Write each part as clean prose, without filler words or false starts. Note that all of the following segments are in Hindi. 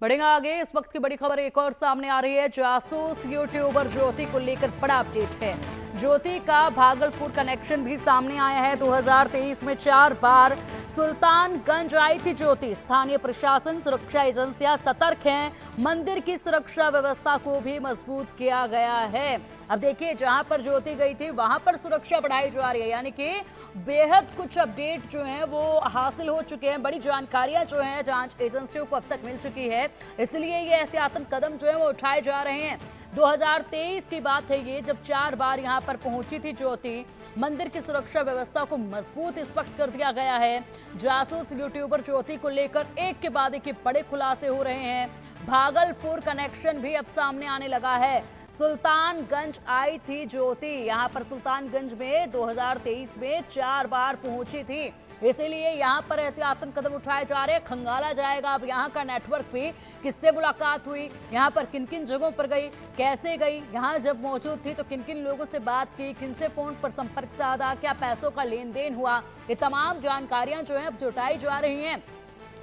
बढ़ेगा आगे। इस वक्त की बड़ी खबर एक और सामने आ रही है। जासूस यूट्यूबर ज्योति को लेकर बड़ा अपडेट है। ज्योति का भागलपुर कनेक्शन भी सामने आया है। 2023 में 4 बार सुल्तानगंज आई थी ज्योति। स्थानीय प्रशासन, सुरक्षा एजेंसियां सतर्क हैं। मंदिर की सुरक्षा व्यवस्था को भी मजबूत किया गया है। अब देखिए, जहां पर ज्योति गई थी वहां पर सुरक्षा बढ़ाई जा रही है, यानी कि बेहद कुछ अपडेट जो है वो हासिल हो चुके हैं। बड़ी जानकारियां जो है जांच एजेंसियों को अब तक मिल चुकी है, इसलिए ये एहतियातन कदम जो है वो उठाए जा रहे हैं। 2023 की बात है ये, जब 4 बार यहां पर पहुंची थी ज्योति। मंदिर की सुरक्षा व्यवस्था को मजबूत इस वक्त कर दिया गया है। जासूस यूट्यूबर ज्योति को लेकर एक के बाद एक बड़े खुलासे हो रहे हैं। भागलपुर कनेक्शन भी अब सामने आने लगा है। सुल्तानगंज आई थी ज्योति। यहाँ पर सुल्तानगंज में 2023 में 4 बार पहुंची थी, इसीलिए यहाँ पर एहतियातन कदम उठाए जा रहे हैं। खंगाला जाएगा अब यहाँ का नेटवर्क भी, किससे मुलाकात हुई, यहाँ पर किन किन जगहों पर गई, कैसे गई, यहाँ जब मौजूद थी तो किन किन लोगों से बात की, किनसे फोन पर संपर्क साधा, क्या पैसों का लेन देन हुआ, ये तमाम जानकारियां जो है अब जुटाई जा रही हैं।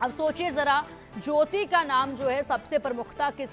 अब सोचिए जरा, ज्योति का नाम जो है सबसे प्रमुखता के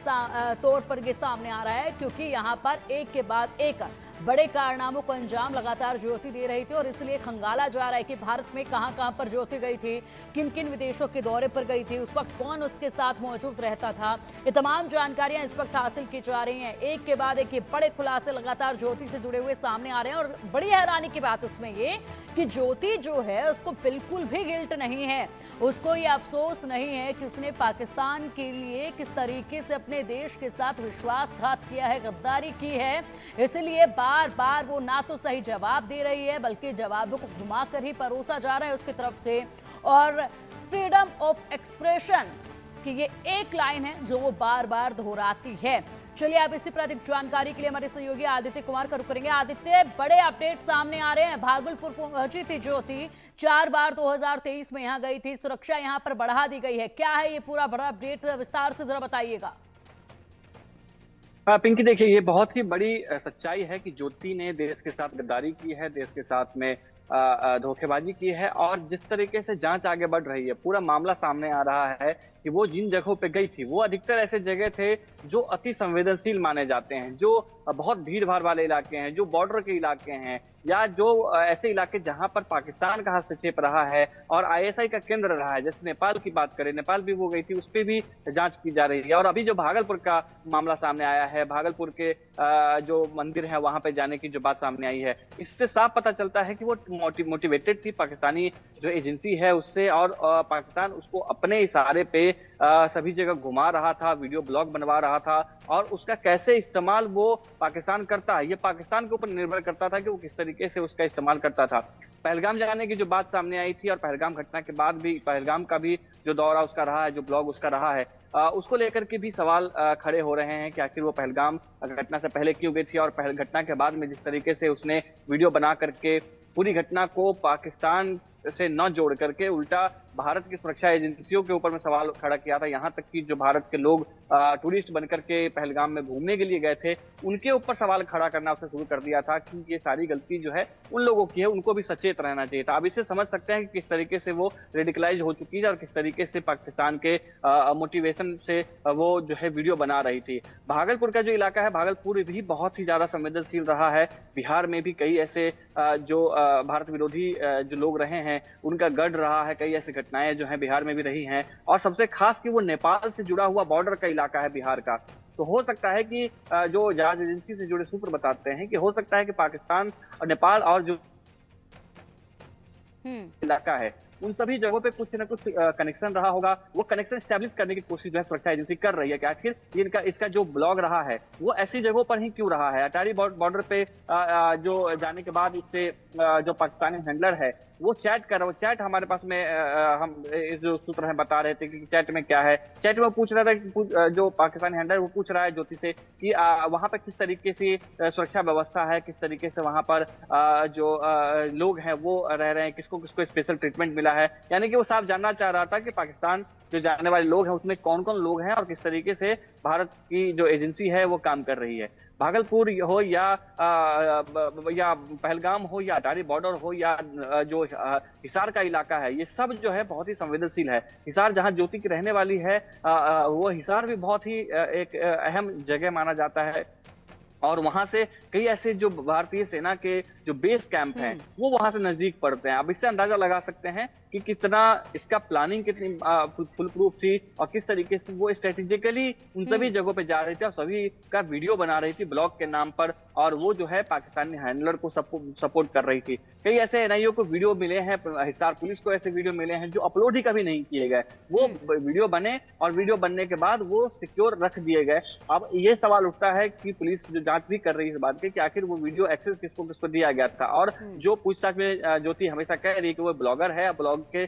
तौर पर ये सामने आ रहा है, क्योंकि यहाँ पर एक के बाद एक बड़े कारनामों को अंजाम लगातार ज्योति दे रही थी। और इसलिए खंगाला जा रहा है कि भारत में कहां पर ज्योति गई थी, किन किन विदेशों के दौरे पर गई थी, उस वक्त कौन उसके साथ मौजूद रहता था। ये तमाम जानकारियां इस वक्त हासिल की जा रही हैं। एक के बाद एक बड़े खुलासे लगातार ज्योति से जुड़े हुए सामने आ रहे हैं। और बड़ी हैरानी की बात इसमें ये कि ज्योति जो है उसको बिल्कुल भी गिल्ट नहीं है, उसको ये अफसोस नहीं है कि उसने पाकिस्तान के लिए किस तरीके से अपने देश के साथ विश्वासघात किया है, गद्दारी की है। इसलिए बार बार वो ना तो सही जवाब दे रही है, बल्कि जवाबों को घुमाकर ही परोसा जा रहा है उसकी तरफ से। और फ्रीडम ऑफ एक्सप्रेशन की ये एक लाइन है जो वो बार बार दोहराती है। चलिए, आप इसी पर अधिक जानकारी के लिए हमारे सहयोगी आदित्य कुमार का रुख करेंगे। आदित्य, बड़े अपडेट सामने आ रहे हैं। भागलपुर पहुंची थी ज्योति, 4 बार 2023 में यहाँ गई थी, सुरक्षा यहाँ पर बढ़ा दी गई है। क्या है ये पूरा बड़ा अपडेट, विस्तार से जरा बताइएगा। पिंकी, देखिए, ये बहुत ही बड़ी सच्चाई है कि ज्योति ने देश के साथ गद्दारी की है, देश के साथ में धोखेबाजी की है। और जिस तरीके से जांच आगे बढ़ रही है, पूरा मामला सामने आ रहा है कि वो जिन जगहों पे गई थी वो अधिकतर ऐसे जगह थे जो अति संवेदनशील माने जाते हैं, जो बहुत भीड़ भाड़ वाले इलाके हैं, जो बॉर्डर के इलाके हैं, या जो ऐसे इलाके जहां पर पाकिस्तान का हस्तक्षेप रहा है और आईएसआई का केंद्र रहा है। जैसे नेपाल की बात करें, नेपाल भी वो गई थी, उस पर भी जांच की जा रही है। और अभी जो भागलपुर का मामला सामने आया है, भागलपुर के जो मंदिर है वहां पे जाने की जो बात सामने आई है, इससे साफ पता चलता है कि वो मोटिवेटेड थी पाकिस्तानी जो एजेंसी है उससे। और पाकिस्तान उसको अपने इशारे पे सभी जगह घुमा रहा था, वीडियो ब्लॉग बनवा रहा था। और उसका कैसे इस्तेमाल वो पाकिस्तान करता है, ये पाकिस्तान के ऊपर निर्भर करता था कि वो किस तरीके से उसका इस्तेमाल करता था। पहलगाम जाने की जो बात सामने आई थी और पहलगाम घटना के बाद भी पहलगाम का भी जो दौरा उसका रहा है, जो ब्लॉग उसका रहा है, उसको लेकर के भी सवाल खड़े हो रहे हैं कि आखिर वो पहलगाम घटना से पहले क्यों गई थी और घटना के बाद में जिस तरीके से उसने वीडियो बना करके पूरी घटना को पाकिस्तान से न जोड़ करके उल्टा भारत की सुरक्षा एजेंसियों के ऊपर में सवाल खड़ा किया था। यहाँ तक कि जो भारत के लोग टूरिस्ट बनकर के पहलगाम में घूमने के लिए गए थे, उनके ऊपर सवाल खड़ा करना उसने शुरू कर दिया था कि ये सारी गलती जो है उन लोगों की है, उनको भी सचेत रहना चाहिए था। अब इससे समझ सकते हैं कि किस तरीके से वो रेडिकलाइज हो चुकी है और किस तरीके से पाकिस्तान के मोटिवेशन से वो जो है वीडियो बना रही थी। भागलपुर का जो इलाका है, भागलपुर भी बहुत ही ज्यादा संवेदनशील रहा है। बिहार में भी कई ऐसे जो भारत विरोधी जो लोग रहे हैं उनका गढ़ रहा है, कई ऐसे घटनाएं जो हैं बिहार में भी रही हैं। और सबसे खास कि वो नेपाल से जुड़ा हुआ बॉर्डर का इलाका है बिहार का। तो हो सकता है कि जो जांच एजेंसी से जुड़े सूत्र बताते हैं कि हो सकता है कि पाकिस्तान और नेपाल और जो इलाका है उन सभी जगहों पे कुछ ना कुछ कनेक्शन रहा होगा। वो कनेक्शन स्टैब्लिश करने की कोशिश जो है सुरक्षा एजेंसी कर रही है कि आखिर इसका जो ब्लॉग रहा है वो ऐसी जगहों पर ही क्यों रहा है। अटारी बॉर्डर पे जो जाने के बाद इससे जो पाकिस्तानी हैंडलर है वो चैट कर रहा है। चैट हमारे पास में हम जो सूत्र हैं बता रहे थे कि चैट में क्या है। चैट में पूछ रहा था, जो पाकिस्तानी हैंडलर वो पूछ रहा है ज्योति से कि वहां पर किस तरीके से सुरक्षा व्यवस्था है, किस तरीके से वहां पर जो लोग हैं वो रह रहे हैं, किसको किसको स्पेशल ट्रीटमेंट मिला है। यानी कि वो साफ जानना चाह रहा था कि पाकिस्तान जो जाने वाले लोग हैं उसमें कौन कौन लोग हैं और किस तरीके से भारत की जो एजेंसी है वो काम कर रही है। भागलपुर हो या पहलगाम हो या अटारी बॉर्डर हो या जो हिसार का इलाका है, ये सब जो है बहुत ही संवेदनशील है। हिसार जहां ज्योति की रहने वाली है, वो हिसार भी बहुत ही एक अहम जगह माना जाता है। और वहां से कई ऐसे जो भारतीय सेना के जो बेस कैंप हैं वो वहां से नजदीक पड़ते हैं। अब इससे अंदाजा लगा सकते हैं कि कितना इसका प्लानिंग कितनी फुल प्रूफ थी और किस तरीके से वो स्ट्रेटेजिकली उन सभी जगहों पे जा रही थी और सभी का वीडियो बना रही थी ब्लॉग के नाम पर, और वो जो है पाकिस्तानी हैंडलर को सपोर्ट कर रही थी। कई ऐसे एनआईओ को वीडियो मिले हैं, हिसार पुलिस को ऐसे वीडियो मिले हैं जो अपलोड ही कभी नहीं किए गए। वो वीडियो बने और वीडियो बनने के बाद वो सिक्योर रख दिए गए। अब ये सवाल उठता है कि पुलिस जो जांच भी कर रही है इस बात की कि आखिर वो वीडियो एक्सेस किसको किसको दिया गया था। और जो पूछताछ में ज्योति हमेशा कह रही है कि वो ब्लॉगर है, ब्लॉग के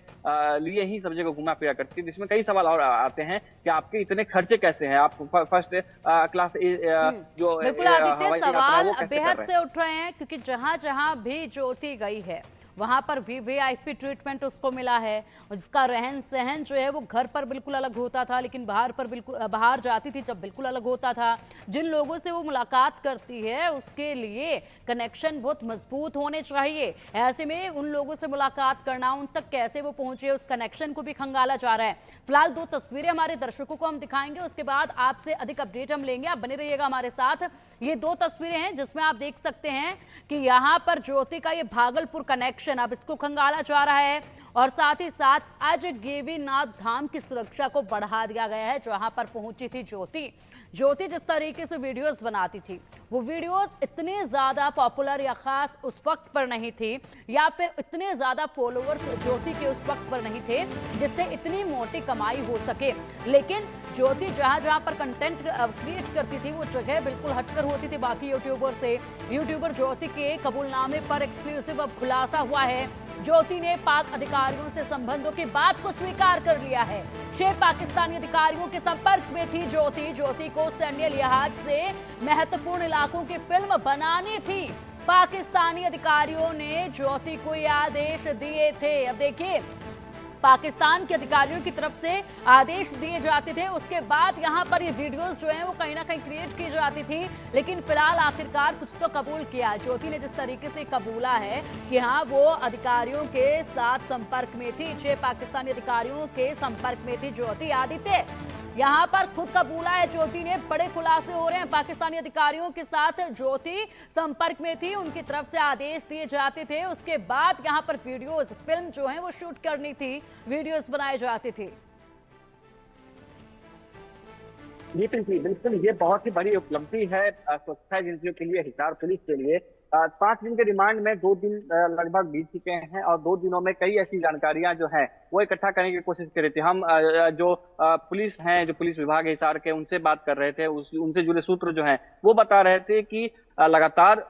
लिए ही सब जगह घुमा फिरा करती है, जिसमें कई सवाल और आते हैं कि आपके इतने खर्चे कैसे हैं, आप फर्स्ट क्लास जो बिल्कुल आदित्य, सवाल बेहद से उठ रहे हैं क्योंकि जहां जहां भी ज्योति गई है वहां पर भी वीआईपी ट्रीटमेंट उसको मिला है। उसका रहन सहन जो है वो घर पर बिल्कुल अलग होता था, लेकिन बाहर जाती थी जब बिल्कुल अलग होता था। जिन लोगों से वो मुलाकात करती है उसके लिए कनेक्शन बहुत मजबूत होने चाहिए। ऐसे में उन लोगों से मुलाकात करना, उन तक कैसे वो पहुंचे, उस कनेक्शन को भी खंगाला जा रहा है। फिलहाल 2 तस्वीरें हमारे दर्शकों को हम दिखाएंगे, उसके बाद आपसे अधिक अपडेट हम लेंगे। आप बने रहिएगा हमारे साथ। ये 2 तस्वीरें हैं जिसमें आप देख सकते हैं कि यहाँ पर ज्योति का ये भागलपुर कनेक्शन अब इसको खंगाला जा रहा है और साथ ही साथ आज गेवीनाथ धाम की सुरक्षा को बढ़ा दिया गया है। जहां पर पहुंची थी ज्योति जिस तरीके से वीडियोस बनाती थी, वो वीडियोस इतने ज्यादा पॉपुलर या खास उस वक्त पर नहीं थी, या फिर इतने ज्यादा फॉलोअर्स ज्योति के उस वक्त पर नहीं थे जिससे इतनी मोटी कमाई हो सके। लेकिन ज्योति जहां जहां पर कंटेंट क्रिएट करती थी वो जगह बिल्कुल हटकर होती थी बाकी यूट्यूबर से। यूट्यूबर ज्योति के कबूलनामे पर एक्सक्लूसिव अब खुलासा हुआ है। ज्योति ने पाक अधिकारियों से संबंधों की बात को स्वीकार कर लिया है। 6 पाकिस्तानी अधिकारियों के संपर्क में थी ज्योति को सैन्य लिहाज से महत्वपूर्ण इलाकों की फिल्म बनानी थी। पाकिस्तानी अधिकारियों ने ज्योति को ये आदेश दिए थे। अब देखिए, पाकिस्तान के अधिकारियों की तरफ से आदेश दिए जाते थे, उसके बाद यहाँ पर ये वीडियोस जो हैं वो कहीं ना कहीं क्रिएट की जाती थी। लेकिन फिलहाल आखिरकार कुछ तो कबूल किया ज्योति ने, जिस तरीके से कबूला है कि हाँ वो अधिकारियों के साथ संपर्क में थी, 6 पाकिस्तानी अधिकारियों के संपर्क में थी ज्योति। आदित्य, यहाँ पर खुद कबूला है ज्योति ने, बड़े खुलासे हो रहे हैं। पाकिस्तानी अधिकारियों के साथ ज्योति संपर्क में थी, उनकी तरफ से आदेश दिए जाते थे, उसके बाद यहाँ पर वीडियोस, फिल्म जो है वो शूट करनी थी, वीडियोस बनाए जाते थे। बिल्कुल, ये बहुत ही बड़ी उपलब्धि है सुरक्षा एजेंसियों के लिए, हिसार पुलिस के लिए। 5 दिन के रिमांड में 2 दिन लगभग बीत चुके हैं और 2 दिनों में कई ऐसी जानकारियां जो हैं वो इकट्ठा करने की कोशिश कर रहे थे। हम जो पुलिस हैं, जो पुलिस विभाग है हिसार के, उनसे बात कर रहे थे। उनसे जुड़े सूत्र जो हैं वो बता रहे थे कि लगातार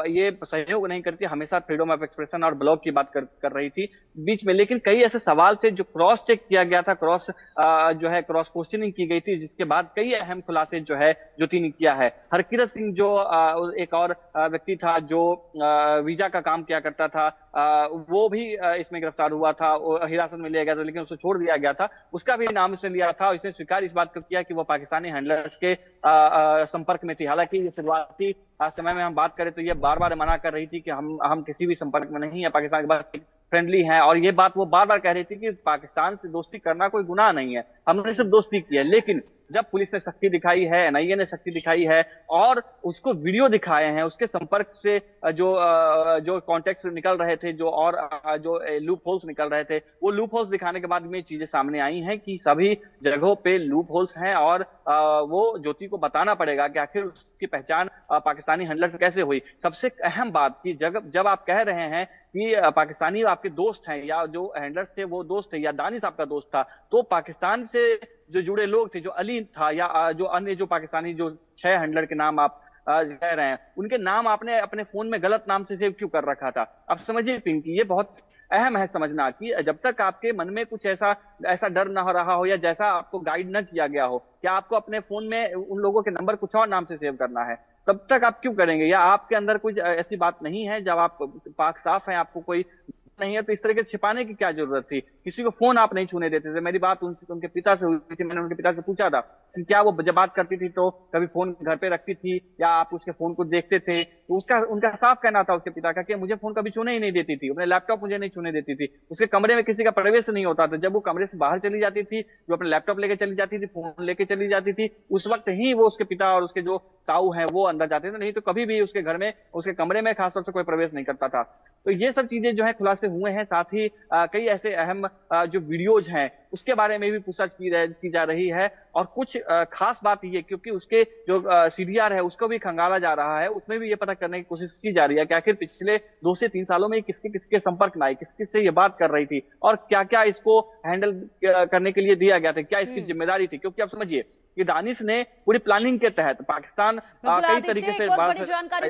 ये सहयोग नहीं करती, हमेशा फ्रीडम ऑफ एक्सप्रेशन और ब्लॉग की बात कर रही थी बीच में। लेकिन कई ऐसे सवाल थे जो क्रॉस चेक किया गया था, क्रॉस क्वेश्चनिंग की गई थी, जिसके बाद कई अहम खुलासे जो है ज्योति ने किया है। हरकिरत सिंह जो एक और व्यक्ति था जो वीजा का काम किया करता था, वो भी इसमें गिरफ्तार हुआ था, हिरासत में लिया गया था लेकिन उसे छोड़ दिया गया था। उसका भी नाम इसने लिया था और इसने स्वीकार इस बात को किया कि वो पाकिस्तानी हैंडलर्स के संपर्क में थी। हालांकि शुरुआती समय में हम बात करें तो ये बार बार मना कर रही थी कि हम किसी भी संपर्क में नहीं है, पाकिस्तान के बाद फ्रेंडली हैं। और ये बात वो बार बार कह रही थी कि पाकिस्तान से दोस्ती करना कोई गुनाह नहीं है, हमने सिर्फ दोस्ती की है। लेकिन जब पुलिस ने सख्ती दिखाई है, एनआईए ने सख्ती दिखाई है और उसको वीडियो दिखाए हैं, उसके संपर्क से जो कॉन्टेक्ट निकल रहे थे, जो लूप होल्स निकल रहे थे, वो लूप होल्स दिखाने के बाद में चीजें सामने आई हैं कि सभी जगहों पे लूप होल्स हैं और वो ज्योति को बताना पड़ेगा कि आखिर उसकी पहचान पाकिस्तानी हैंडलर से कैसे हुई। सबसे अहम बात कि जब आप कह रहे हैं कि पाकिस्तानी आपके दोस्त हैं या जो हैंडलर्स थे वो दोस्त थे या दानिश आपका दोस्त था, तो पाकिस्तान से जो जुड़े लोग थे, जो अली था या जो अन्य जो पाकिस्तानी जो 6 हैंडलर के नाम आप कह रहे हैं, उनके नाम आपने अपने फोन में गलत नाम से सेव क्यों कर रखा था? अब समझिए पिंकी, ये बहुत अहम है समझना कि जब तक आपके मन में कुछ ऐसा डर ना हो रहा हो या जैसा आपको गाइड न किया गया हो, क्या आपको अपने फोन में उन लोगों के नंबर कुछ और नाम से सेव करना है, तब तक आप क्यों करेंगे? या आपके अंदर कुछ ऐसी बात नहीं है, जब आप पाक साफ है, आपको कोई नहीं है, तो इस तरह के छिपाने की क्या जरूरत थी? किसी को फोन आप नहीं छूने देते थे। मेरी बात उनके पिता से हुई थी, मैंने उनके पिता से पूछा था कि क्या वो जब बात करती थी तो कभी फोन घर पे रखती थी या आप उसके फोन को देखते थे। तो उसका उनका साफ कहना था उसके पिता का कि मुझे फोन कभी छूने ही नहीं देती थी, अपने लैपटॉप मुझे नहीं छूने देती थी, उसके कमरे में किसी का प्रवेश नहीं होता था। जब वो कमरे से बाहर चली जाती थी, जो अपने लैपटॉप लेके चली जाती थी, फोन लेके चली जाती थी, उस वक्त ही वो उसके पिता और उसके जो ताऊ हैं वो अंदर जाते थे, नहीं तो कभी भी उसके घर में, उसके कमरे में खासतौर से कोई प्रवेश नहीं करता था। तो ये सब चीजें जो है खुलासे हुए हैं। साथ ही कई ऐसे अहम जो वीडियोज हैं उसके बारे में भी पूछताछ की जा रही है। और कुछ खास बात ये, क्योंकि उसके जो सीडीआर है उसको भी खंगाला जा रहा है, उसमें भी ये पता करने की कोशिश की जा रही है कि आखिर पिछले 2 से 3 सालों में किसके किसके संपर्क में आई, किस किस से ये बात कर रही थी और क्या क्या इसको हैंडल करने के लिए दिया गया था, क्या इसकी जिम्मेदारी थी। क्योंकि आप समझिए कि दानिश ने पूरी प्लानिंग के तहत पाकिस्तान बिल्कुल कई आदित्य, तरीके से एक और बाहर बड़ी से जानकारी